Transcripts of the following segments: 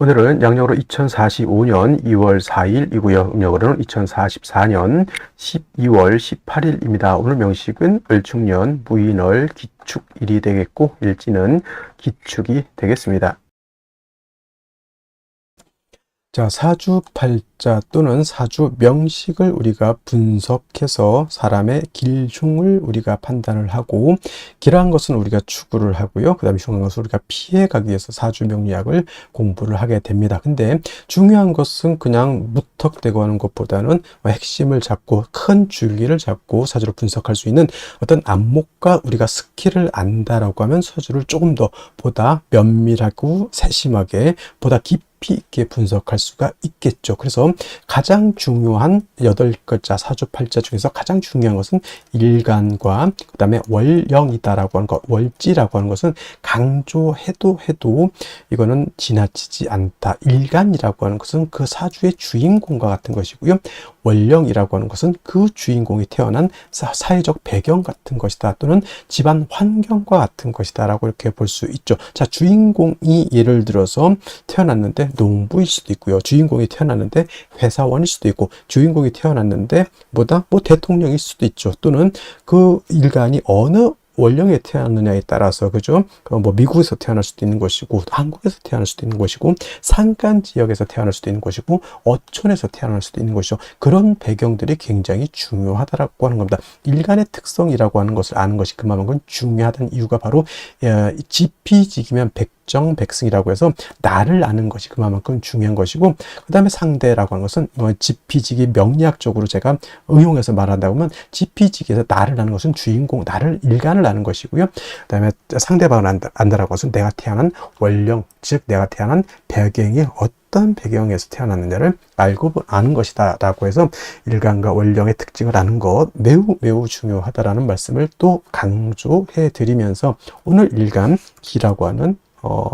오늘은 양력으로 2045년 2월 4일이고요. 음력으로는 2044년 12월 18일입니다. 오늘 명식은 을축년, 무인월, 기축일이 되겠고 일지는 기축이 되겠습니다. 자, 사주팔자 또는 사주 명식을 우리가 분석해서 사람의 길흉을 우리가 판단을 하고, 길한 것은 우리가 추구를 하고요. 그 다음에 흉한 것은 우리가 피해가기 위해서 사주 명리학을 공부를 하게 됩니다. 근데 중요한 것은 그냥 무턱대고 하는 것보다는 핵심을 잡고 큰 줄기를 잡고 사주를 분석할 수 있는 어떤 안목과 우리가 스킬을 안다라고 하면 사주를 조금 더 보다 면밀하고 세심하게 보다 깊이 있게 분석할 수가 있겠죠. 그래서 가장 중요한 8글자 사주팔자 중에서 가장 중요한 것은 일간과 그 다음에 월령이다라고 하는 것, 월지라고 하는 것은 강조해도 이거는 지나치지 않다. 일간이라고 하는 것은 그 사주의 주인공과 같은 것이고요. 월령이라고 하는 것은 그 주인공이 태어난 사회적 배경 같은 것이다, 또는 집안 환경과 같은 것이다 라고 이렇게 볼 수 있죠. 자, 주인공이 예를 들어서 태어났는데 농부일 수도 있고요. 주인공이 태어났는데 회사원일 수도 있고, 주인공이 태어났는데 뭐 대통령일 수도 있죠. 또는 그 일간이 어느 원령에 태어났느냐에 따라서, 그죠? 뭐 미국에서 태어날 수도 있는 것이고, 한국에서 태어날 수도 있는 것이고, 산간 지역에서 태어날 수도 있는 것이고, 어촌에서 태어날 수도 있는 것이죠. 그런 배경들이 굉장히 중요하다라고 하는 겁니다. 일간의 특성이라고 하는 것을 아는 것이 그만큼 중요하다는 이유가 바로 지피지기면 백정백승이라고 해서 나를 아는 것이 그만큼 중요한 것이고, 그 다음에 상대라고 하는 것은 지피지기 명리학적으로 제가 응용해서 말한다고 하면, 지피지기에서 나를 아는 것은 주인공, 나를 일간을 아는 것이고요. 그 다음에 상대방을 안다라고 해서 내가 태어난 원령, 즉 내가 태어난 배경이 어떤 배경에서 태어났느냐를 알고 아는 것이다 라고 해서 일간과 원령의 특징을 아는 것 매우 중요하다라는 말씀을 또 강조해 드리면서, 오늘 일간 기라고 하는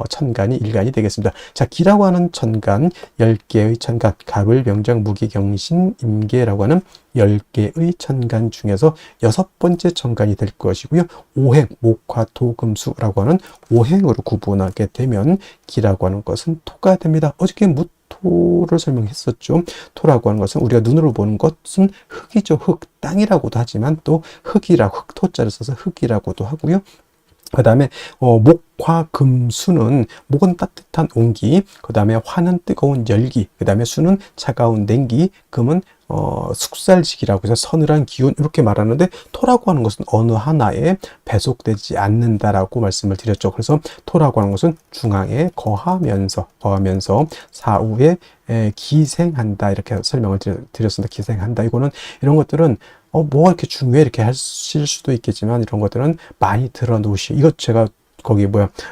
천간이 일간이 되겠습니다. 자, 기라고 하는 천간, 10개의 천간, 갑을, 병정, 무기, 경신, 임계라고 하는 10개의 천간 중에서 6번째 천간이 될 것이고요. 오행, 목화, 토, 금, 수라고 하는 오행으로 구분하게 되면 기라고 하는 것은 토가 됩니다. 어저께 토를 설명했었죠. 토라고 하는 것은 우리가 눈으로 보는 것은 흙이죠. 흙, 땅이라고도 하지만 또 흙이라고, 흙토자를 써서 흙이라고도 하고요. 그 다음에 목화 금수는, 목은 따뜻한 온기, 그 다음에 화는 뜨거운 열기, 그 다음에 수는 차가운 냉기, 금은 숙살지기라고 해서 서늘한 기운, 이렇게 말하는데, 토라고 하는 것은 어느 하나에 배속되지 않는다라고 말씀을 드렸죠. 그래서 토라고 하는 것은 중앙에 거하면서 사후에 기생한다, 이렇게 설명을 드렸습니다. 기생한다. 이거는 이런 것들은 뭐가 이렇게 중요해 이렇게 하실 수도 있겠지만, 이런 것들은 많이 들어놓으시, 이것 제가 거기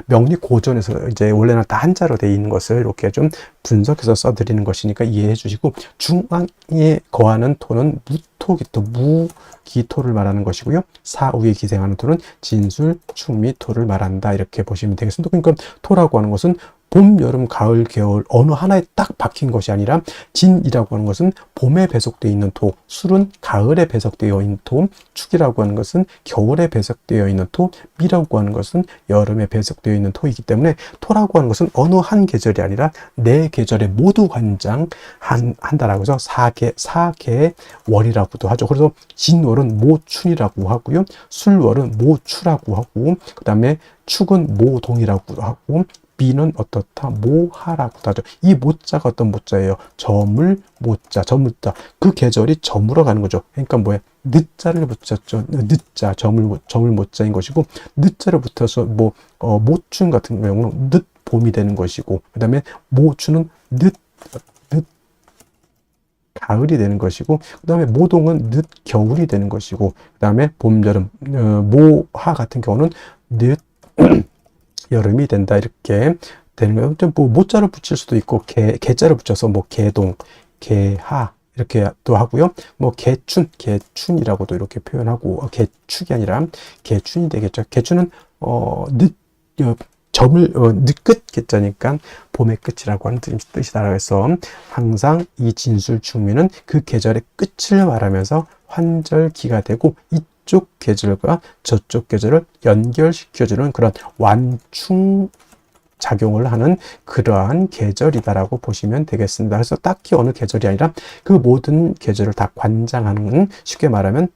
명리 고전에서 이제 원래는 다 한자로 되어 있는 것을 이렇게 좀 분석해서 써드리는 것이니까 이해해 주시고, 중앙에 거하는 토는 무토기토, 무기토를 말하는 것이고요. 사후에 기생하는 토는 진술, 충미토를 말한다, 이렇게 보시면 되겠습니다. 그러니까 토라고 하는 것은 봄, 여름, 가을, 겨울 어느 하나에 딱 박힌 것이 아니라, 진이라고 하는 것은 봄에 배속되어 있는 토, 술은 가을에 배속되어 있는 토, 축이라고 하는 것은 겨울에 배속되어 있는 토, 미라고 하는 것은 여름에 배속되어 있는 토이기 때문에, 토라고 하는 것은 어느 한 계절이 아니라 네 계절에 모두 관장한다라고 해서 사계월이라고도 하죠. 그래서 진월은 모춘이라고 하고요. 술월은 모추라고 하고, 그 다음에 축은 모동이라고 하고, 비는 어떻다? 모하라고도 하죠. 이 모자가 어떤 모자예요? 저물 모자, 저물자. 그 계절이 저물어 가는 거죠. 그러니까 뭐야? 늦자를 붙였죠. 늦자, 저물 모자인 것이고, 늦자를 붙여서 모춘 같은 경우는 늦 봄이 되는 것이고, 그 다음에 모추는 늦 가을이 되는 것이고, 그 다음에 모동은 늦 겨울이 되는 것이고, 그 다음에 봄, 여름, 모하 같은 경우는 늦 여름이 된다, 이렇게 되는 거예요. 좀 모자를 붙일 수도 있고, 개자를 붙여서 개동, 개하 이렇게 또 하고요. 개춘이라고도 이렇게 표현하고, 개축이 아니라 개춘이 되겠죠. 개춘은 늦끝 개자니까 봄의 끝이라고 하는 뜻이다. 해서 항상 이 진술 충미는 그 계절의 끝을 말하면서 환절기가 되고, 이쪽 계절과 저쪽 계절을 연결시켜주는 그런 완충 작용을 하는 그러한 계절이다라고 보시면 되겠습니다. 그래서 딱히 어느 계절이 아니라 그 모든 계절을 다 관장하는, 쉽게 말하면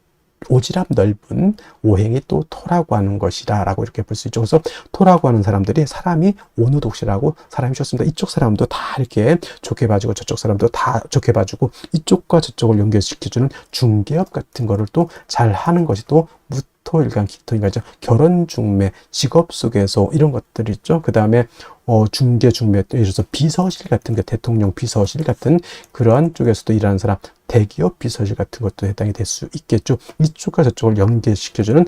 오지랖 넓은 오행이 또 토라고 하는 것이다 라고 이렇게 볼 수 있죠. 그래서 토라고 하는 사람들이 사람이 오누독시라고, 사람이 좋습니다. 이쪽 사람도 다 이렇게 좋게 봐주고 저쪽 사람도 다 좋게 봐주고 이쪽과 저쪽을 연결시켜주는 중개업 같은 거를 또 잘 하는 것이 또 무토일간 기토인간이죠. 결혼 중매, 직업 속에서 이런 것들이 있죠. 그 다음에 중개 중매, 예를 들어서 비서실 같은 게, 대통령 비서실 같은 그런 쪽에서도 일하는 사람, 대기업 비서실 같은 것도 해당이 될 수 있겠죠. 이쪽과 저쪽을 연계시켜주는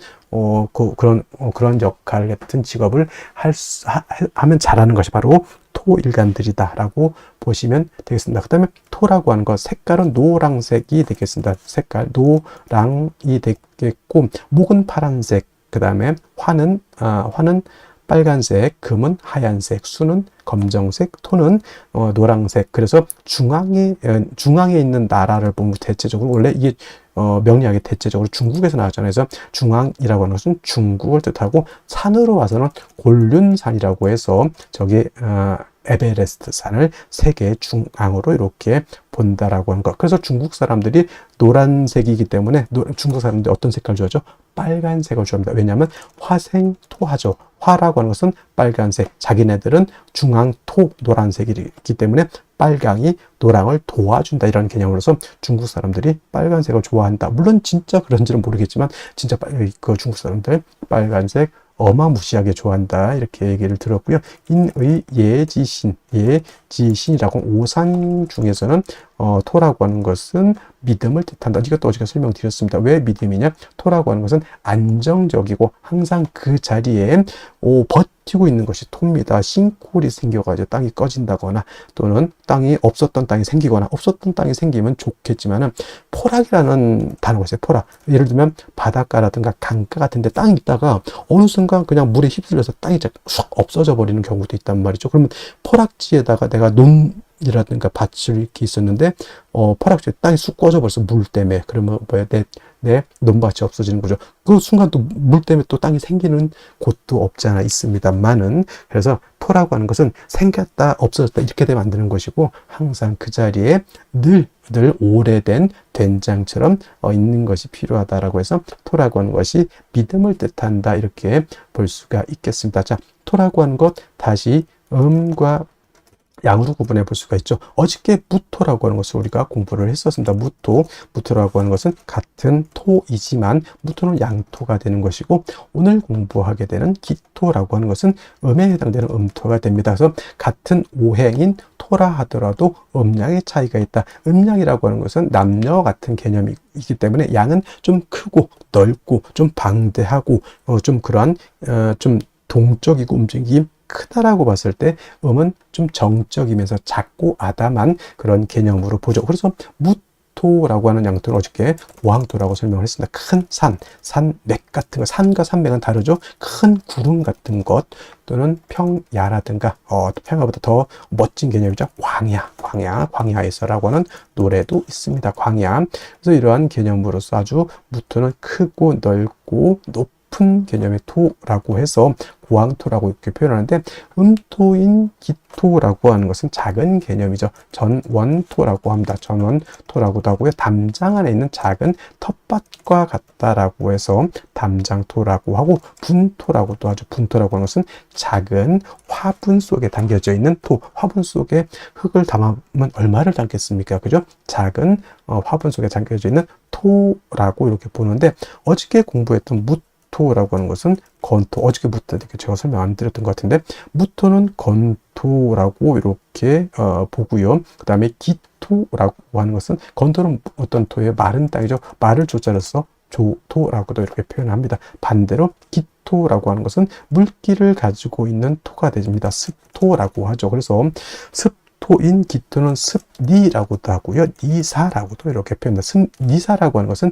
그런 역할 같은 직업을 하면 잘하는 것이 바로 토일간들이다라고 보시면 되겠습니다. 그 다음에 토라고 하는 것, 색깔은 노란색이 되겠습니다. 색깔 노랑이 되겠고, 목은 파란색, 그 다음에 화는 빨간색, 금은 하얀색, 수는 검정색, 토는 노란색. 그래서 중앙에 있는 나라를 보면 대체적으로, 원래 이게 명리학이 대체적으로 중국에서 나왔잖아요. 그래서 중앙이라고 하는 것은 중국을 뜻하고, 산으로 와서는 곤륜산이라고 해서 저기 에베레스트 산을 세계 중앙으로 이렇게 본다라고 하는 것. 그래서 중국 사람들이 노란색이기 때문에 중국 사람들이 어떤 색깔 좋아하죠? 빨간색을 좋아합니다. 왜냐하면 화생토하죠. 화라고 하는 것은 빨간색, 자기네들은 중앙토 노란색이기 때문에 빨강이 노랑을 도와준다, 이런 개념으로서 중국 사람들이 빨간색을 좋아한다. 물론 진짜 그런지는 모르겠지만 진짜 그 중국 사람들 빨간색 어마무시하게 좋아한다, 이렇게 얘기를 들었고요. 인의 예지신이라고, 오산 중에서는 토라고 하는 것은 믿음을 뜻한다. 이것도 어제가 설명드렸습니다. 왜 믿음이냐? 토라고 하는 것은 안정적이고 항상 그 자리에 버티고 있는 것이 토입니다. 싱크홀이 생겨가지고 땅이 꺼진다거나, 또는 없었던 땅이 생기거나, 없었던 땅이 생기면 좋겠지만은, 포락이라는 단어가 있어요. 포락. 예를 들면 바닷가라든가 강가 같은 데 땅이 있다가 어느 순간 그냥 물에 휩쓸려서 땅이 쑥 없어져 버리는 경우도 있단 말이죠. 그러면 포락지에다가 내가 논이라든가 밭을 이렇게 있었는데 포락지에 땅이 쑥 꺼져 버려서 물 때문에, 그러면 뭐야, 내 논밭이 없어지는 거죠. 그 순간 또 물 때문에 또 땅이 생기는 곳도 없지 않아 있습니다만은, 그래서 토라고 하는 것은 생겼다 없어졌다 이렇게 되면 안 되는 것이고, 항상 그 자리에 늘 오래된 된장처럼 있는 것이 필요하다라고 해서 토라고 하는 것이 믿음을 뜻한다, 이렇게 볼 수가 있겠습니다. 자, 토라고 하는 것 다시 음과 양으로 구분해 볼 수가 있죠. 어저께 무토라고 하는 것을 우리가 공부를 했었습니다. 무토라고 하는 것은 같은 토이지만 무토는 양토가 되는 것이고, 오늘 공부하게 되는 기토라고 하는 것은 음에 해당되는 음토가 됩니다. 그래서 같은 오행인 토라 하더라도 음양의 차이가 있다. 음양이라고 하는 것은 남녀 같은 개념이기 때문에 양은 좀 크고 넓고 좀 방대하고 좀 그러한 좀 동적이고 움직임 크다라고 봤을 때, 음은 좀 정적이면서 작고 아담한 그런 개념으로 보죠. 그래서 무토라고 하는 양토는 어저께 고항토라고 설명을 했습니다. 큰 산맥 같은 거, 산과 산맥은 다르죠. 큰 구름 같은 것, 또는 평야라든가 평야보다 더 멋진 개념이죠. 광야에서라고 하는 노래도 있습니다. 광야. 그래서 이러한 개념으로서 아주 무토는 크고 넓고 높은 개념의 토라고 해서 고항토라고 이렇게 표현하는데, 음토인 기토라고 하는 것은 작은 개념이죠. 전원토라고 합니다. 전원토라고도 하고요. 담장 안에 있는 작은 텃밭과 같다라고 해서 담장토라고 하고, 분토라고도 하죠. 분토라고 하는 것은 작은 화분 속에 담겨져 있는 토. 화분 속에 흙을 담으면 얼마를 담겠습니까? 그죠? 작은 화분 속에 담겨져 있는 토라고 이렇게 보는데, 어저께 공부했던 무토라고 하는 것은 건토, 어저께부터 이렇게 제가 설명 안 드렸던 것 같은데, 무토는 건토라고 이렇게 보고요. 그 다음에 기토라고 하는 것은, 건토는 어떤 토예요? 마른 땅이죠. 말을 조자로 써 조토라고도 이렇게 표현합니다. 반대로 기토라고 하는 것은 물기를 가지고 있는 토가 됩니다. 습토라고 하죠. 그래서 습토인 기토는 습니라고도 하고요. 니사라고도 이렇게 표현합니다. 니사라고 하는 것은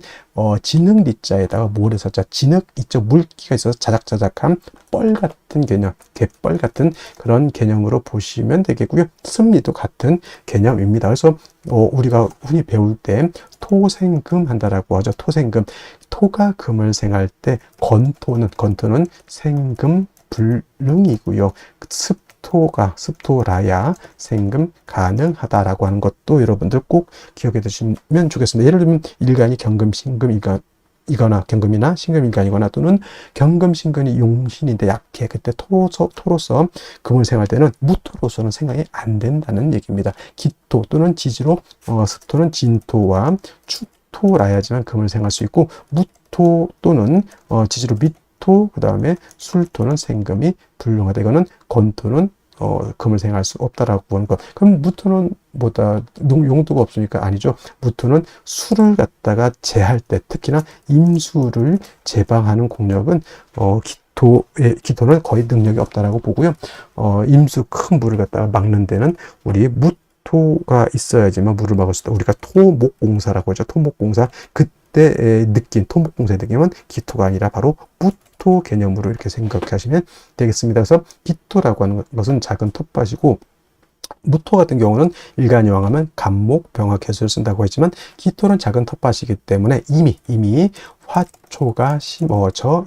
진흙 니자에다가 모래사자, 진흙 있죠. 물기가 있어서 자작자작한 뻘 같은 개념, 갯벌 같은 그런 개념으로 보시면 되겠고요. 습리도 같은 개념입니다. 그래서 우리가 흔히 배울 때 토생금 한다라고 하죠. 토생금. 토가 금을 생할 때 건토는 생금 불능이고요. 습토라야 생금 가능하다라고 하는 것도 여러분들 꼭 기억해 두시면 좋겠습니다. 예를 들면 일간이 경금, 신금, 이거나 경금이나 신금일간이거나 또는 경금, 신금이 용신인데 약해. 그때 토로서 금을 생할 때는 무토로서는 생각이 안 된다는 얘기입니다. 기토 또는 지지로 습토는 진토와 축토라야지만 금을 생할 수 있고 무토 또는 지지로 미토 그 다음에 술토는 생금이 불능하다. 이거는 건토는 금을 생할 수 없다라고 하는 것. 그럼 무토는 뭐다 용도가 없으니까 아니죠. 무토는 술을 갖다가 제할 때 특히나 임수를 제방하는 공력은 기토는 거의 능력이 없다라고 보고요. 임수 큰 물을 갖다가 막는 데는 우리 무토가 있어야지만 물을 막을 수 있다. 우리가 토목공사라고 하죠. 토목공사 그때 느낀 토목공사의 느낌은 기토가 아니라 바로 무토 개념으로 이렇게 생각하시면 되겠습니다. 그래서 기토라고 하는 것은 작은 텃밭이고 무토 같은 경우는 일간이 왕하면 간목, 병화, 개수를 쓴다고 했지만 기토는 작은 텃밭이기 때문에 이미 화초가 심어져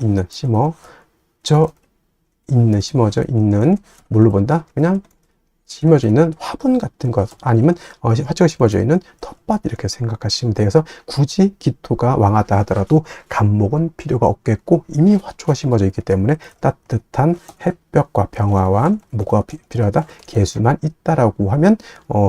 있는 뭘로 본다? 그냥 심어져 있는 화분 같은 것 아니면 화초가 심어져 있는 텃밭 이렇게 생각하시면 돼요. 그래서 굳이 기토가 왕하다 하더라도 간목은 필요가 없겠고 이미 화초가 심어져 있기 때문에 따뜻한 햇볕과 병화와 뭐가 필요하다? 개수만 있다라고 하면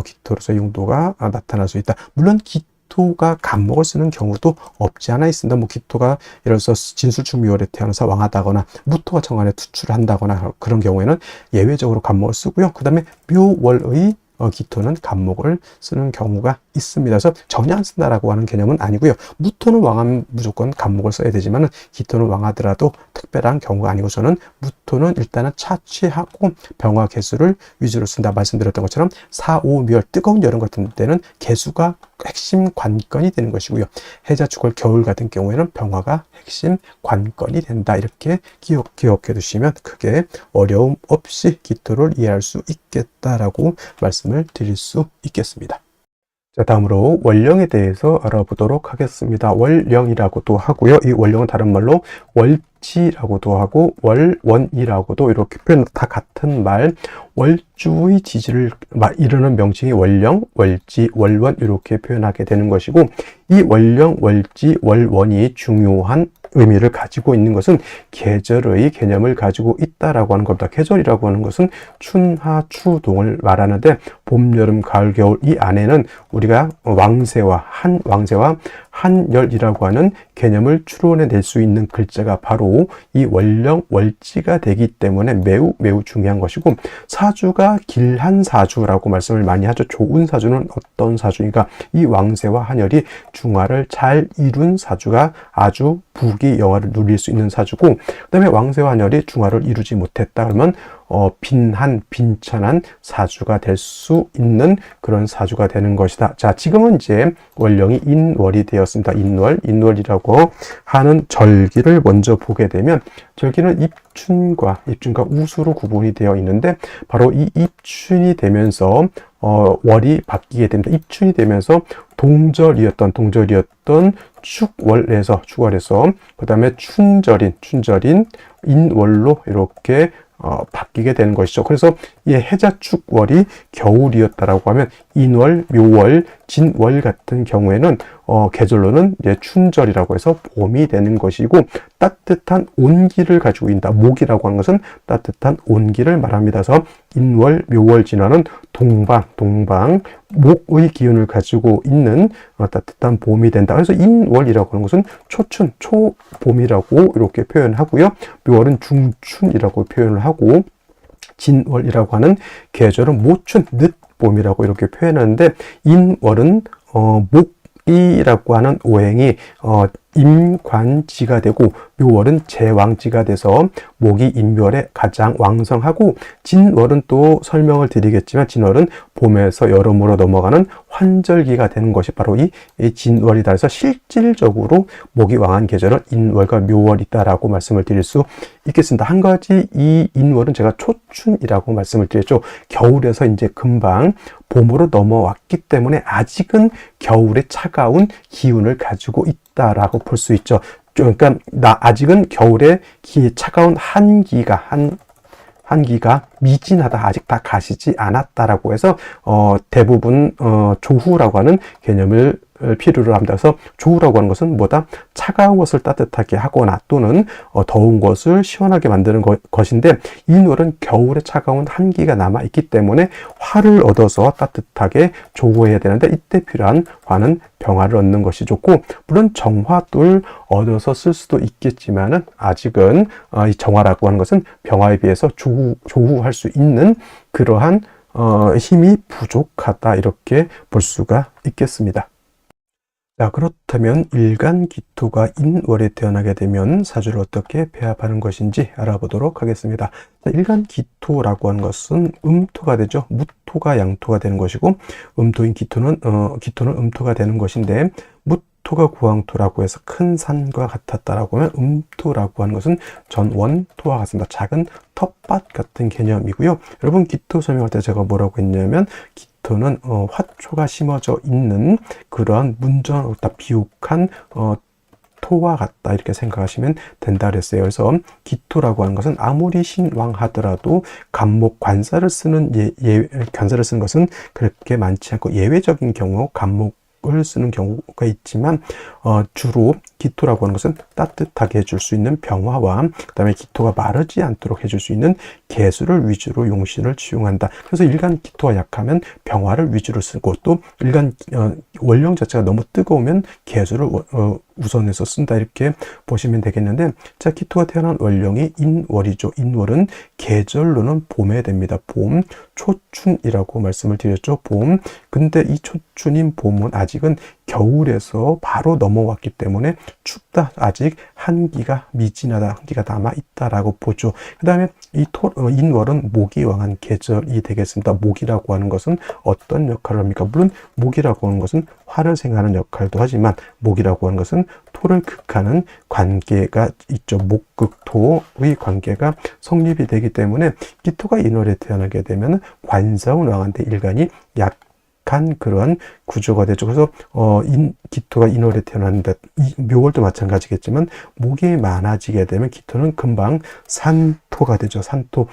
기토로서의 용도가 나타날 수 있다. 물론 기토가 간목을 쓰는 경우도 없지 않아 있습니다. 기토가 예를 들어서 진술충묘월에 태어나서 왕하다거나 무토가 정관에 투출을 한다거나 그런 경우에는 예외적으로 간목을 쓰고요. 그 다음에 묘월의 기토는 간목을 쓰는 경우가 있습니다. 그래서 전혀 안 쓴다라고 하는 개념은 아니고요. 무토는 왕하면 무조건 간목을 써야 되지만 기토는 왕하더라도 특별한 경우가 아니고 저는 무토는 일단은 차취하고 병화 개수를 위주로 쓴다 말씀드렸던 것처럼 4, 5, 묘월 뜨거운 여름 같은 때는 개수가 핵심 관건이 되는 것이고요. 해자, 축월, 겨울 같은 경우에는 병화가 핵심 관건이 된다. 이렇게 기억해 두시면 크게 어려움 없이 기토를 이해할 수 있겠다라고 말씀을 드릴 수 있겠습니다. 자, 다음으로 원령에 대해서 알아보도록 하겠습니다. 월령이라고도 하고요. 이 월령은 다른 말로 월지라고도 하고 월원이라고도 이렇게 표현 다 같은 말. 월주의 지지를 이루는 명칭이 월령, 월지, 월원 이렇게 표현하게 되는 것이고 이 월령, 월지, 월원이 중요한 의미를 가지고 있는 것은 계절의 개념을 가지고 있다라고 하는 겁니다. 계절이라고 하는 것은 춘하, 추동을 말하는데 봄, 여름, 가을, 겨울 이 안에는 우리가 왕세와 한열이라고 하는 개념을 추론해낼 수 있는 글자가 바로 이 월령, 월지가 되기 때문에 매우 중요한 것이고 사주가 길한 사주라고 말씀을 많이 하죠. 좋은 사주는 어떤 사주인가? 이 왕세와 한열이 중화를 잘 이룬 사주가 아주 부귀 영화를 누릴 수 있는 사주고 그 다음에 왕세와 한열이 중화를 이루지 못했다 그러면 빈천한 사주가 될 수 있는 그런 사주가 되는 것이다. 자, 지금은 이제 월령이 인월이 되었습니다. 인월이라고 하는 절기를 먼저 보게 되면 절기는 입춘과 우수로 구분이 되어 있는데 바로 이 입춘이 되면서 월이 바뀌게 됩니다. 입춘이 되면서 동절이었던 축월에서 그 다음에 춘절인 인월로 이렇게 바뀌게 되는 것이죠. 그래서 이 해자축월이 겨울이었다라고 하면 인월, 묘월, 진월 같은 경우에는 계절로는 이제 춘절이라고 해서 봄이 되는 것이고 따뜻한 온기를 가지고 있다. 목이라고 하는 것은 따뜻한 온기를 말합니다. 그래서 인월, 묘월, 진월은 동방, 목의 기운을 가지고 있는 따뜻한 봄이 된다. 그래서 인월이라고 하는 것은 초춘, 초봄이라고 이렇게 표현하고요. 묘월은 중춘이라고 표현을 하고 진월이라고 하는 계절은 모춘, 늦봄이라고 이렇게 표현하는데 인월은 목이라고 하는 오행이 임관지가 되고 묘월은 제왕지가 돼서 목이 인묘월에 가장 왕성하고 진월은 또 설명을 드리겠지만 진월은 봄에서 여름으로 넘어가는 환절기가 되는 것이 바로 이 진월이다. 그래서 실질적으로 목이 왕한 계절은 인월과 묘월이다라고 말씀을 드릴 수 있겠습니다. 한 가지 이 인월은 제가 초춘이라고 말씀을 드렸죠. 겨울에서 이제 금방 봄으로 넘어왔기 때문에 아직은 겨울의 차가운 기운을 가지고 있다라고 볼 수 있죠. 그러니까 아직은 겨울에 차가운 한기가 한기가 미진하다, 아직 다 가시지 않았다라고 해서 대부분 조후라고 하는 개념을 필요로 합니다. 그래서 조후라고 하는 것은 뭐다? 차가운 것을 따뜻하게 하거나 또는 더운 것을 시원하게 만드는 것인데, 인월은 겨울에 차가운 한기가 남아 있기 때문에 화를 얻어서 따뜻하게 조후해야 되는데, 이때 필요한 화는 병화를 얻는 것이 좋고, 물론 정화를 얻어서 쓸 수도 있겠지만은 아직은 이 정화라고 하는 것은 병화에 비해서 조후할 수 있는 그러한 힘이 부족하다, 이렇게 볼 수가 있겠습니다. 자, 그렇다면 일간기토가 인월에 태어나게 되면 사주를 어떻게 배합하는 것인지 알아보도록 하겠습니다. 자, 일간기토라고 하는 것은 음토가 되죠. 무토가 양토가 되는 것이고, 음토인 기토는 음토가 되는 것인데, 무토가 구황토라고 해서 큰 산과 같았다라고 하면, 음토라고 하는 것은 전원토와 같습니다. 작은 텃밭 같은 개념이고요. 여러분, 기토 설명할 때 제가 뭐라고 했냐면, 기토는 화초가 심어져 있는 그러한 문전없다, 비옥한 토와 같다, 이렇게 생각하시면 된다 그랬어요. 그래서 기토라고 하는 것은 아무리 신왕하더라도 간목 관사를 쓰는 관사를 쓰는 것은 그렇게 많지 않고, 예외적인 경우 간목을 쓰는 경우가 있지만 주로 기토라고 하는 것은 따뜻하게 해줄 수 있는 병화와 그 다음에 기토가 마르지 않도록 해줄 수 있는 개수를 위주로 용신을 치용한다. 그래서 일간 기토가 약하면 병화를 위주로 쓰고, 또 일간 원령 자체가 너무 뜨거우면 개수를 우선해서 쓴다, 이렇게 보시면 되겠는데, 자, 기토가 태어난 원령이 인월이죠. 인월은 계절로는 봄에 됩니다. 봄, 초춘이라고 말씀을 드렸죠. 봄. 근데 이 초춘인 봄은 아직은 겨울에서 바로 넘어왔기 때문에 춥다, 아직 한기가 미진하다, 한기가 남아있다라고 보죠. 그 다음에 이 인월은 목이 왕한 계절이 되겠습니다. 목이라고 하는 것은 어떤 역할을 합니까? 물론 목이라고 하는 것은 화를 생하는 역할도 하지만, 목이라고 하는 것은 토를 극하는 관계가 있죠. 목극토의 관계가 성립이 되기 때문에, 기토가 인월에 태어나게 되면 관성은 왕한테 일간이 약한 그런 구조가 되죠. 그래서 기토가 인월에 태어났는데, 묘월도 마찬가지겠지만 목이 많아지게 되면 기토는 금방 산토가 되죠. 산토,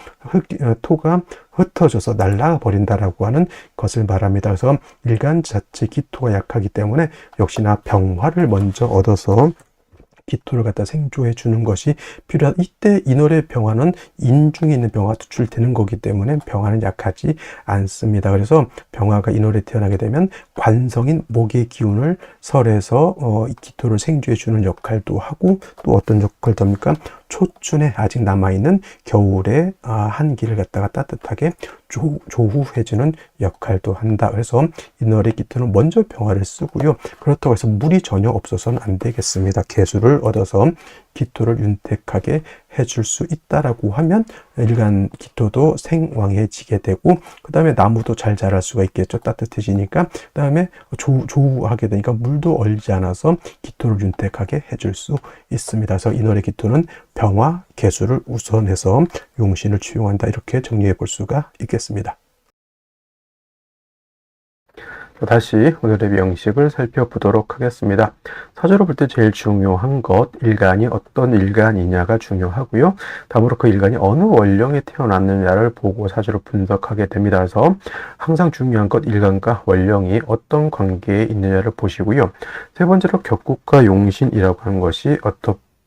토가 흩어져서 날아가 버린다라고 하는 것을 말합니다. 그래서 일간 자체 기토가 약하기 때문에 역시나 병화를 먼저 얻어서 기토를 갖다 생조해 주는 것이 필요하다. 이때 인월의 병화는 인중에 있는 병화가 투출되는 거기 때문에 병화는 약하지 않습니다. 그래서 병화가 인월에 태어나게 되면 관성인 목의 기운을 설해서 이 기토를 생조해 주는 역할도 하고, 또 어떤 역할도 합니까? 초춘에 아직 남아있는 겨울의 한기를 갖다가 따뜻하게 조후해주는 역할도 한다. 그래서 인월의 기토는 먼저 병화를 쓰고요. 그렇다고 해서 물이 전혀 없어서는 안 되겠습니다. 개수를 얻어서 기토를 윤택하게 해줄 수 있다라고 하면 일간 기토도 생왕해지게 되고, 그 다음에 나무도 잘 자랄 수가 있겠죠. 따뜻해지니까. 그 다음에 조우하게 되니까 물도 얼지 않아서 기토를 윤택하게 해줄 수 있습니다. 그래서 인월의 기토는 병화, 개수를 우선해서 용신을 치용한다, 이렇게 정리해 볼 수가 있겠습니다. 다시 오늘의 명식을 살펴보도록 하겠습니다. 사주로 볼 때 제일 중요한 것, 일간이 어떤 일간이냐가 중요하고요. 다음으로 그 일간이 어느 원령에 태어났느냐를 보고 사주를 분석하게 됩니다. 그래서 항상 중요한 것, 일간과 원령이 어떤 관계에 있느냐를 보시고요. 세 번째로 격국과 용신이라고 하는 것이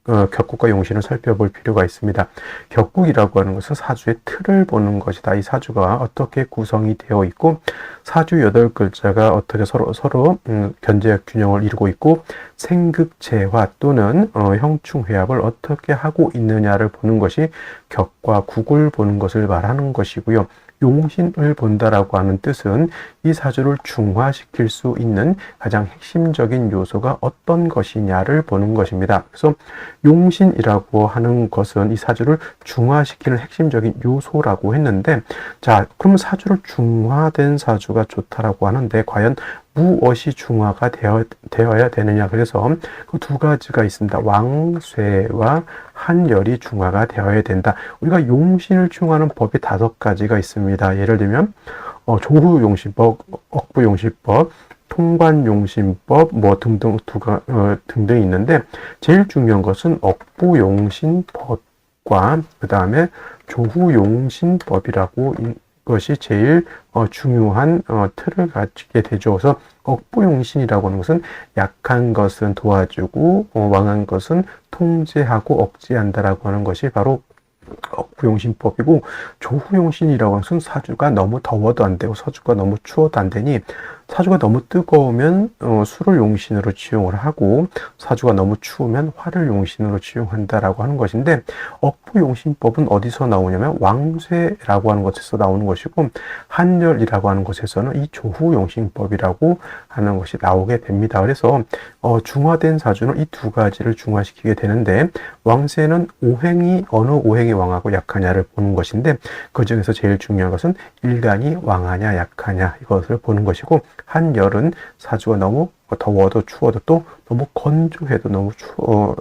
격국과 용신을 살펴볼 필요가 있습니다. 격국이라고 하는 것은 사주의 틀을 보는 것이다. 이 사주가 어떻게 구성이 되어 있고, 사주 8글자가 어떻게 서로 견제학 균형을 이루고 있고, 생극체화 또는 형충회합을 어떻게 하고 있느냐를 보는 것이 격과 국을 보는 것을 말하는 것이고요. 용신을 본다라고 하는 뜻은 이 사주를 중화시킬 수 있는 가장 핵심적인 요소가 어떤 것이냐를 보는 것입니다. 그래서 용신이라고 하는 것은 이 사주를 중화시키는 핵심적인 요소라고 했는데, 자, 그럼 사주를 중화된 사주가 좋다라고 하는데 과연 무엇이 중화가 되어야 되느냐. 그래서 그 두 가지가 있습니다. 왕쇠와 한열이 중화가 되어야 된다. 우리가 용신을 중화하는 법이 5가지가 있습니다. 예를 들면 조후용신법, 억부용신법, 통관용신법 등등 있는데, 제일 중요한 것은 억부용신법과 그 다음에 조후용신법이라고 이것이 제일 중요한 틀을 가지게 되죠. 그래서 억부용신이라고 하는 것은 약한 것은 도와주고 왕한 것은 통제하고 억제한다라고 하는 것이 바로 억부용신법이고, 조후용신이라고 하는 것은 사주가 너무 더워도 안 되고 사주가 너무 추워도 안 되니, 사주가 너무 뜨거우면 수를 용신으로 지용을 하고 사주가 너무 추우면 화를 용신으로 지용한다라고 하는 것인데, 억부용신법은 어디서 나오냐면 왕쇠라고 하는 것에서 나오는 것이고, 한열이라고 하는 것에서는 이 조후용신법이라고 하는 것이 나오게 됩니다. 그래서 중화된 사주는 이 두 가지를 중화시키게 되는데, 왕쇠는 오행이 어느 오행이 왕하고 약하냐를 보는 것인데, 그 중에서 제일 중요한 것은 일간이 왕하냐 약하냐 이것을 보는 것이고, 한열은 사주가 너무 더워도 추워도 또 너무 건조해도 너무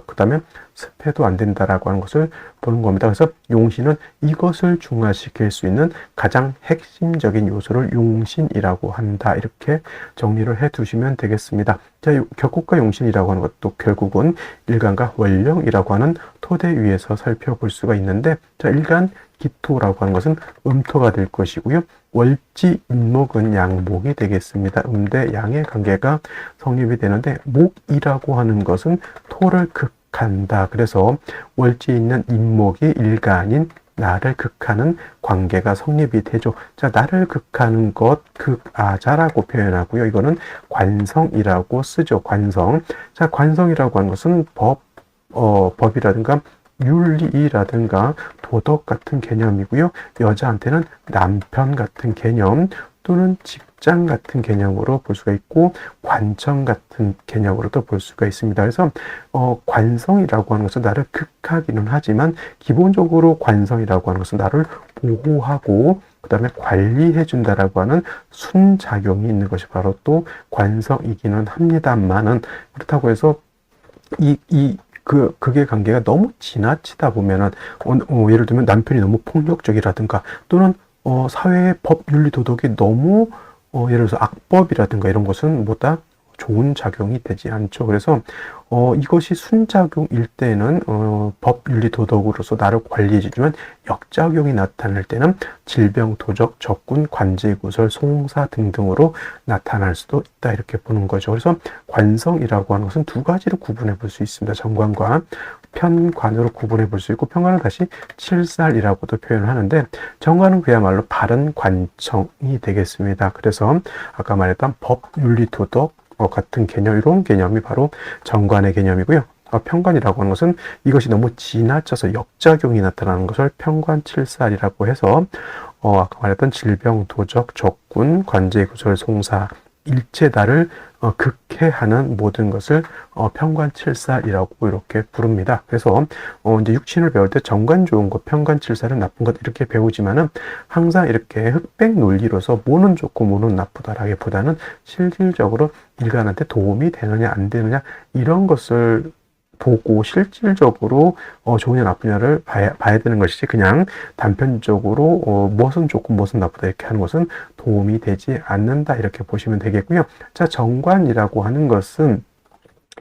그 다음에 습해도 안 된다라고 하는 것을 보는 겁니다. 그래서 용신은 이것을 중화시킬 수 있는 가장 핵심적인 요소를 용신이라고 한다, 이렇게 정리를 해 두시면 되겠습니다. 자, 격국과 용신이라고 하는 것도 결국은 일간과 월령이라고 하는 토대 위에서 살펴볼 수가 있는데, 자, 일간 기토라고 하는 것은 음토가 될 것이고요. 월지 인목은 양목이 되겠습니다. 대 양의 관계가 성립이 되는데, 목이라고 하는 것은 토를 극한다. 그래서 월지에 있는 인목이 일간인 나를 극하는 관계가 성립이 되죠. 자, 나를 극하는 것, 극아자라고 표현하고요. 이거는 관성이라고 쓰죠. 관성. 자, 관성이라고 하는 것은 법이라든가 윤리라든가 도덕 같은 개념이고요. 여자한테는 남편 같은 개념 또는 직장 같은 개념으로 볼 수가 있고, 관청 같은 개념으로도 볼 수가 있습니다. 그래서 관성이라고 하는 것은 나를 극하기는 하지만, 기본적으로 관성이라고 하는 것은 나를 보호하고 그 다음에 관리해 준다라고 하는 순작용이 있는 것이 바로 또 관성이기는 합니다만은, 그렇다고 해서 극의 관계가 너무 지나치다 보면은, 예를 들면 남편이 너무 폭력적이라든가, 또는 사회의 법, 윤리, 도덕이 너무 예를 들어서 악법이라든가 이런 것은 뭐다 좋은 작용이 되지 않죠. 그래서 이것이 순작용일 때는 법, 윤리, 도덕으로서 나를 관리해주지만, 역작용이 나타날 때는 질병, 도적, 적군, 관제, 구설, 송사 등등으로 나타날 수도 있다, 이렇게 보는 거죠. 그래서 관성이라고 하는 것은 두 가지로 구분해 볼 수 있습니다. 정관과 편관으로 구분해 볼 수 있고, 편관은 다시 칠살이라고도 표현을 하는데, 정관은 그야말로 바른 관청이 되겠습니다. 그래서 아까 말했던 법, 윤리, 도덕 같은 개념, 이런 개념이 바로 정관의 개념이고요. 편관이라고 하는 것은 이것이 너무 지나쳐서 역작용이 나타나는 것을 편관칠살이라고 해서 아까 말했던 질병, 도적, 적군, 관제, 구설, 송사, 일체 나를 극해하는 모든 것을 편관칠살이라고 이렇게 부릅니다. 그래서 이제 육신을 배울 때 정관 좋은 것, 편관칠살은 나쁜 것 이렇게 배우지만은, 항상 이렇게 흑백 논리로서 뭐는 좋고 뭐는 나쁘다라기보다는 실질적으로 일간한테 도움이 되느냐 안 되느냐 이런 것을 보고 실질적으로 좋으냐 나쁘냐를 봐야 되는 것이지, 그냥 단편적으로 무엇은 좋고 무엇은 나쁘다 이렇게 하는 것은 도움이 되지 않는다, 이렇게 보시면 되겠고요. 자, 정관이라고 하는 것은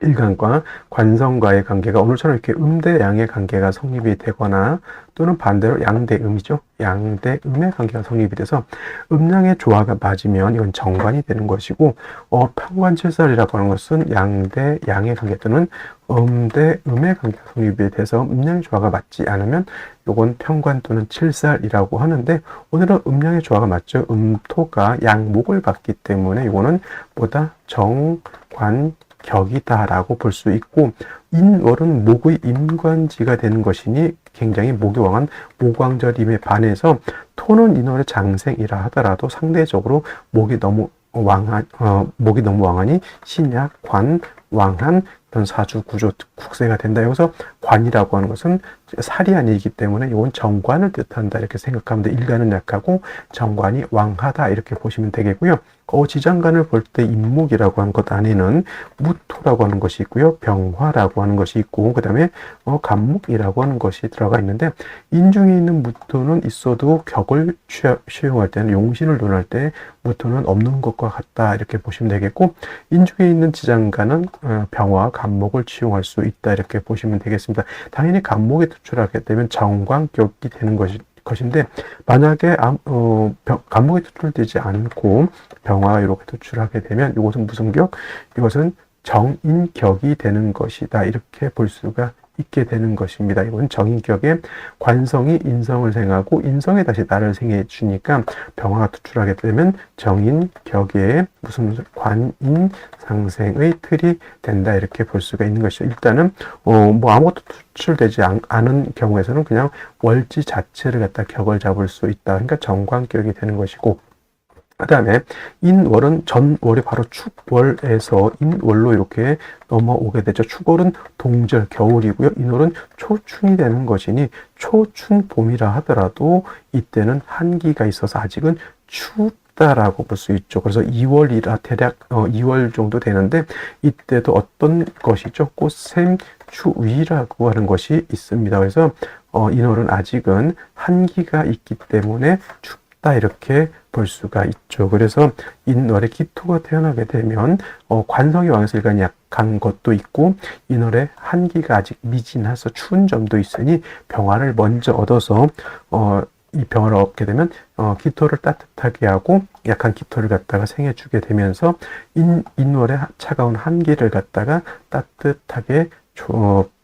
일간과 관성과의 관계가 오늘처럼 이렇게 음대 양의 관계가 성립이 되거나, 또는 반대로 양대 음이죠. 양대 음의 관계가 성립이 돼서 음양의 조화가 맞으면 이건 정관이 되는 것이고, 편관칠살이라고 하는 것은 양대 양의 관계 또는 음대 음의 관계가 성립이 돼서 음양의 조화가 맞지 않으면 이건 편관 또는 칠살이라고 하는데, 오늘은 음양의 조화가 맞죠. 음토가 양목을 받기 때문에 이거는 보다 정관 격이다라고 볼 수 있고, 인월은 목의 임관지가 되는 것이니 굉장히 목이 왕한 목왕절임에 반해서, 토는 인월의 장생이라 하더라도 상대적으로 목이 너무 왕하니 신약, 관, 왕한 그런 사주, 구조, 국세가 된다. 여기서 관이라고 하는 것은 살이 아니기 때문에 이건 정관을 뜻한다, 이렇게 생각하면 돼. 일간은 약하고 정관이 왕하다, 이렇게 보시면 되겠고요. 지장간을 볼 때 인목이라고 하는 것 안에는 무토라고 하는 것이 있고요. 병화라고 하는 것이 있고, 그 다음에 간목이라고 하는 것이 들어가 있는데, 인중에 있는 무토는 있어도 격을 수용할 때는, 용신을 논할 때 무토는 없는 것과 같다, 이렇게 보시면 되겠고, 인중에 있는 지장간은 병화, 간목을 치용할 수 있다, 이렇게 보시면 되겠습니다. 당연히 간목에 투출하게 되면 정관격이 되는 것인데, 만약에 간목이 투출되지 않고 병화가 이렇게 투출하게 되면 이것은 무슨 격? 이것은 정인격이 되는 것이다. 이렇게 볼 수가 있게 되는 것입니다. 이건 정인격에 관성이 인성을 생하고 인성에 다시 나를 생해 주니까 병화가 투출하게 되면 정인격에 무슨 관인상생의 틀이 된다. 이렇게 볼 수가 있는 것이죠. 일단은 뭐 아무것도 투출되지 않은 경우에서는 그냥 월지 자체를 갖다 격을 잡을 수 있다. 그러니까 정관격이 되는 것이고, 그 다음에 인월은 전월이 바로 축월에서 인월로 이렇게 넘어오게 되죠. 축월은 동절, 겨울이고요. 인월은 초춘이 되는 것이니 초춘 봄이라 하더라도 이때는 한기가 있어서 아직은 춥다라고 볼 수 있죠. 그래서 2월이라 대략 2월 정도 되는데 이때도 어떤 것이죠? 꽃샘추위라고 하는 것이 있습니다. 그래서 인월은 아직은 한기가 있기 때문에 춥다 이렇게 볼 수가 있죠. 그래서 인월에 기토가 태어나게 되면 관성이 왕에서 일간이 약한 것도 있고 인월에 한기가 아직 미진해서 추운 점도 있으니 병화를 먼저 얻어서 이 병화를 얻게 되면 기토를 따뜻하게 하고 약한 기토를 갖다가 생해주게 되면서 인월에 차가운 한기를 갖다가 따뜻하게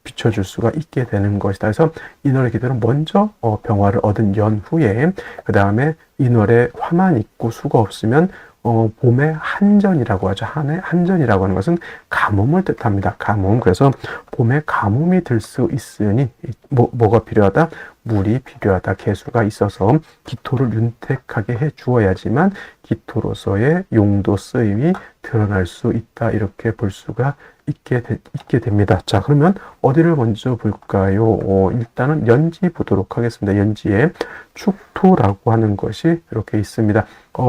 비춰줄 수가 있게 되는 것이다. 그래서 인월의 기도는 먼저 병화를 얻은 연후에 그 다음에 인월에 화만 있고 수가 없으면 봄의 한전이라고 하죠. 한전이라고 하는 것은 가뭄을 뜻합니다. 가뭄. 그래서 봄에 가뭄이 들 수 있으니 뭐가 필요하다? 물이 필요하다. 개수가 있어서 기토를 윤택하게 해 주어야지만 기토로서의 용도 쓰임이 드러날 수 있다. 이렇게 볼 수가 있게 됩니다. 자, 그러면 어디를 먼저 볼까요? 일단은 연지 보도록 하겠습니다. 연지에 축토라고 하는 것이 이렇게 있습니다.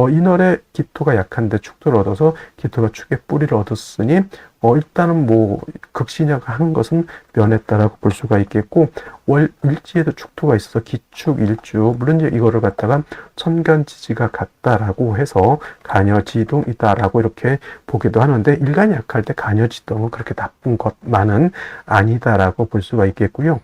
인월에 기토가 약한데 축토를 얻어서 기토가 축의 뿌리를 얻었으니 일단은 뭐 극신약 하는 것은 면했다라고 볼 수가 있겠고, 월 일지에도 축토가 있어서 기축 일주, 물론 이제 이거를 갖다가 천간지지가 같다라고 해서 간여지동이다라고 이렇게 보기도 하는데, 일간이 약할 때 간여지동은 그렇게 나쁜 것만은 아니다라고 볼 수가 있겠고요.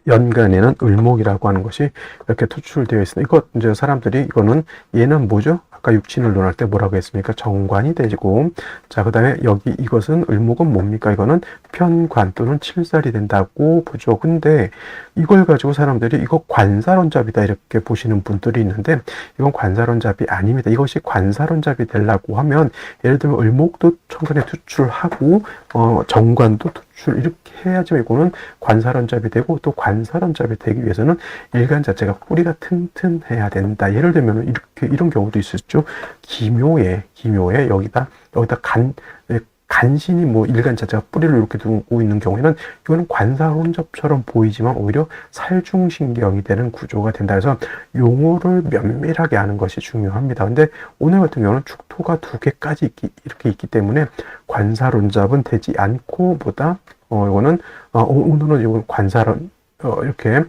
연간에는 을목이라고 하는 것이 이렇게 투출되어 있습니다. 이거 이제 사람들이 이거는 얘는 뭐죠? 아까 육친을 논할 때 뭐라고 했습니까? 정관이 되고, 자, 그 다음에 여기 이것은 을목은 뭡니까? 이거는 편관 또는 칠살이 된다고 보죠. 근데 이걸 가지고 사람들이 이거 관사론잡이다 이렇게 보시는 분들이 있는데, 이건 관사론잡이 아닙니다. 이것이 관사론잡이 되려고 하면 예를 들면 을목도 천간에 투출하고 정관도 투출 이렇게 해야지만 이거는 관사론잡이 되고, 또 관사론잡이 되기 위해서는 일간 자체가 뿌리가 튼튼해야 된다. 예를 들면 이런 경우도 있었죠. 기묘에 여기다 간신히 뭐 일간 자체가 뿌리를 이렇게 두고 있는 경우에는 이거는 관사론잡처럼 보이지만 오히려 살중신경이 되는 구조가 된다. 해서 용어를 면밀하게 아는 것이 중요합니다. 근데 오늘 같은 경우는 축토가 2개까지 이렇게 있기 때문에 관사론잡은 되지 않고 보다 이거는 오늘은 이건 관사론 이렇게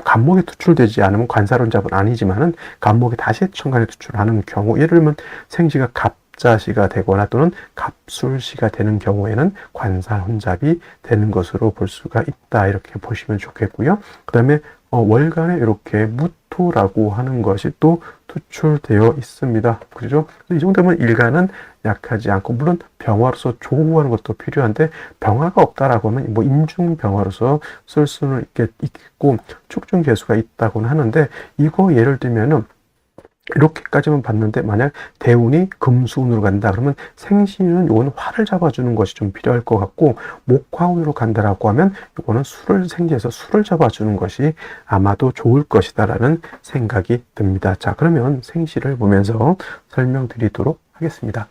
간목이 투출되지 않으면 관사론잡은 아니지만은 간목이 다시 천간에 투출하는 경우, 예를 들면 생시가 갑자시가 되거나 또는 갑술시가 되는 경우에는 관사론잡이 되는 것으로 볼 수가 있다. 이렇게 보시면 좋겠고요. 그 다음에 월간에 이렇게 무토라고 하는 것이 또 투출되어 있습니다. 그죠? 이 정도면 일간은 약하지 않고, 물론 병화로서 조후하는 것도 필요한데 병화가 없다라고 하면 뭐 인중병화로서 쓸 수는 있겠고 축중개수가 있다고는 하는데, 이거 예를 들면은 이렇게까지만 봤는데 만약 대운이 금수운으로 간다 그러면 생신은 요거는 화를 잡아주는 것이 좀 필요할 것 같고, 목화운으로 간다라고 하면 요거는 생지에서 술을 잡아주는 것이 아마도 좋을 것이다라는 생각이 듭니다. 자, 그러면 생시를 보면서 설명드리도록 하겠습니다.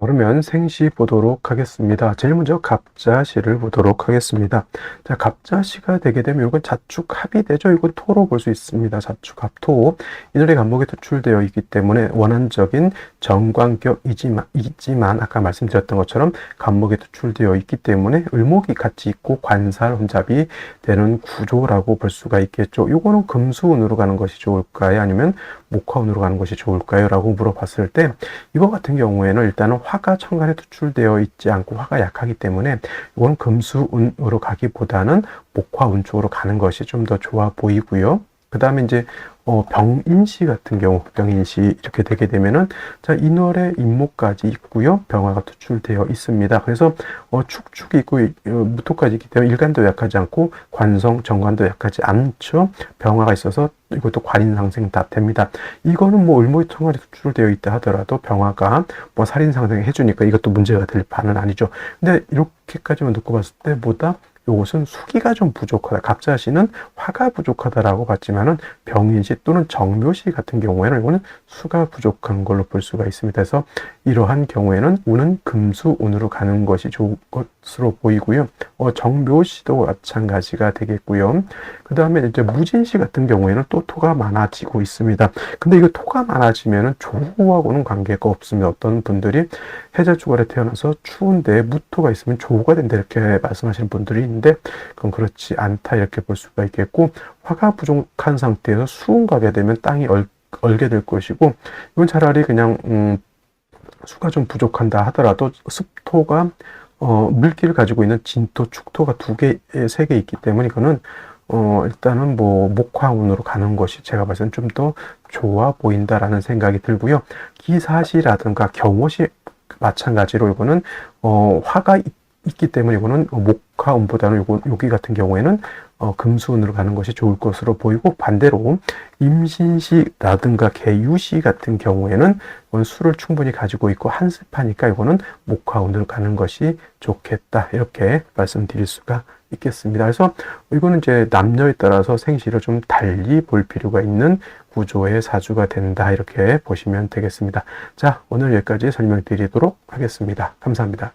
그러면 생시 보도록 하겠습니다. 제일 먼저 갑자시를 보도록 하겠습니다. 자, 갑자시가 되게 되면 이건 자축합이 되죠. 이건 토로 볼 수 있습니다. 자축합토. 이날의 간목에 투출되어 있기 때문에 원한적인 정관격이지만 아까 말씀드렸던 것처럼 간목에 투출되어 있기 때문에 을목이 같이 있고 관살혼잡이 되는 구조라고 볼 수가 있겠죠. 이거는 금수운으로 가는 것이 좋을까요? 아니면 목화운으로 가는 것이 좋을까요? 라고 물어봤을 때 이거 같은 경우에는 일단은 화가 천간에 투출되어 있지 않고 화가 약하기 때문에 이건 금수운으로 가기보다는 목화운 쪽으로 가는 것이 좀 더 좋아 보이고요. 그 다음에 이제 병인시 같은 경우, 병인시 이렇게 되게 되면은 자, 인월에 임목까지 있고요, 병화가 투출되어 있습니다. 그래서 축축이 있고 무토까지 있기 때문에 일간도 약하지 않고 관성, 정관도 약하지 않죠. 병화가 있어서 이것도 관인상생 다 됩니다. 이거는 뭐 을목이 천간에 투출되어 있다 하더라도 병화가 뭐 살인상생 해주니까 이것도 문제가 될 바는 아니죠. 근데 이렇게까지만 놓고 봤을 때 보다 이것은 수기가 좀 부족하다. 갑자시는 화가 부족하다라고 봤지만은 병인시 또는 정묘시 같은 경우에는 이거는 수가 부족한 걸로 볼 수가 있습니다. 그래서 이러한 경우에는 운은 금수운으로 가는 것이 좋을 것으로 보이고요. 정묘시도 마찬가지가 되겠고요. 그 다음에 이제 무진시 같은 경우에는 또 토가 많아지고 있습니다. 근데 이거 토가 많아지면은 조우하고는 관계가 없습니다. 어떤 분들이 해자주간에 태어나서 추운데 무토가 있으면 조우가 된다 이렇게 말씀하시는 분들이 있는데 그건 그렇지 않다 이렇게 볼 수가 있겠고, 화가 부족한 상태에서 수운 가게 되면 땅이 얼게 될 것이고, 이건 차라리 그냥 수가 좀 부족한다 하더라도 습토가 물기를 가지고 있는 진토, 축토가 2개, 3개 있기 때문에 이거는 일단은 뭐 목화운으로 가는 것이 제가 봤을 때는 좀 더 좋아 보인다라는 생각이 들고요. 기사시라든가 경호시 마찬가지로 이거는 화가 있기 때문에 이거는 목화운보다는 여기 같은 경우에는 금수운으로 가는 것이 좋을 것으로 보이고, 반대로 임신시라든가 계유시 같은 경우에는 이건 수를 충분히 가지고 있고 한습하니까 이거는 목화운으로 가는 것이 좋겠다 이렇게 말씀드릴 수가 있겠습니다. 그래서 이거는 이제 남녀에 따라서 생시를 좀 달리 볼 필요가 있는 구조의 사주가 된다 이렇게 보시면 되겠습니다. 자, 오늘 여기까지 설명드리도록 하겠습니다. 감사합니다.